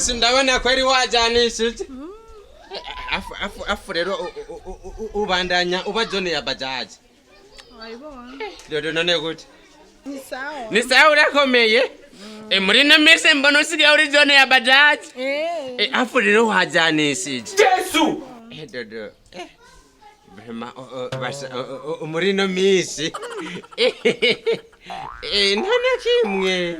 basi ndabona ko ari wajanishije afu rero ubandanya uba zone ya bajaji dodo none gute ni sawa urakomeye muri no mise mbona usigaye uri zone ya bajaji afu rero wajanishije Yesu dodo Brema basa muri no mise none kimwe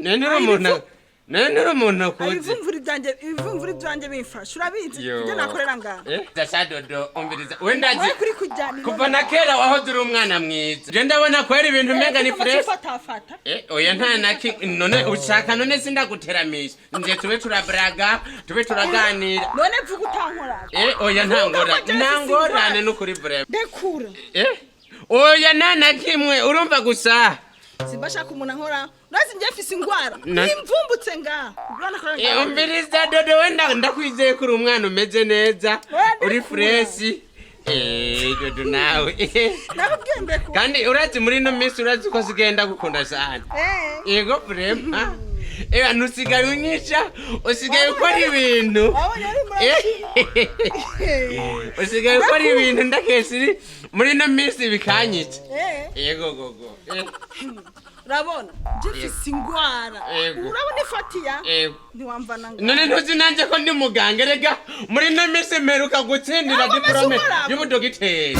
none rumuna none rumuna ko ivumvuri byanje bimfasha urabizi ibyo nakorera ngaho dashadodo umbiriza wendaje kuva na kera waho duri umwana mwiza je ndabona ko ari ibintu menga ni fresh oya nta naki none ushaka none sindaguteramisha nje tube turabraga tube turaganira none vuga utankora oya ntangorane no kuri brema dekura oya nana kimwe urumva gusa simbashaka umuntu ankora nazi nje mfise ingwara imvumbutse ngaho urana ko umbiriza dodo wenda ndakwizeye kuri umwana umeze neza uri fresh dodo nawe nakubwembe ko kandi urazi muri no minsi urazi ko sigenda gukunda cyane yego brema nusigaye unyisha usigaye ukora ibintu usigaye ukora ibintu ndakesiri muri no minsi bikanyica yego gogo urabona jefisi ingwara urabona ifatiya ntiwamvana ngo none ntuzi nanje ko ndi muganga rega muri no minsi mperuka gutsindira diplome y'ubudogiteri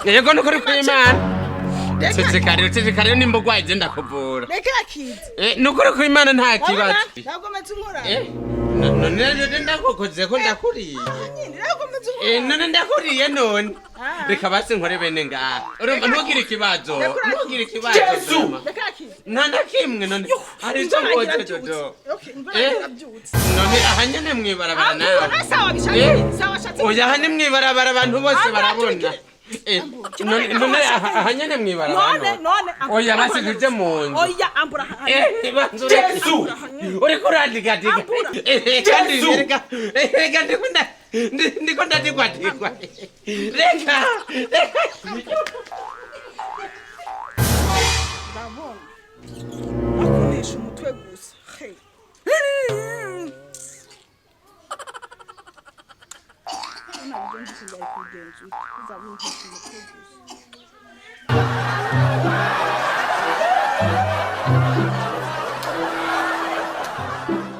yego nuko uri kwimana Tuzikare nimba gwaje ndakuvura. Reka kids. Nukuri ku Imana nta kibazo. Nagometse nkora. None ndakokoze ko ndakuriye. Nagometse nkora. None ndakuriye none. Reka basi nkore bene ngaha. Urumva ntugire ikibazo. Ntugire ikibazo. Reka kids. Nta kimwe none. Ari cyo ngoje dodo. None ahanyene mwibarabara nawe. Sawa bishaka. Sawa shatse. Oya hane mwibarabara abantu bose barabona. None ahanyene mwibarabara. None. Oya basi tuje munzu. Oya ambura. Yesu. Uri kurandika diga. Kandi reka ndiko ndadigwa. Reka. Babona. Akunesha umutwe gusa. Hey. Nabyo ndisigaye kugenza. Uzabungisha umutwe gusa.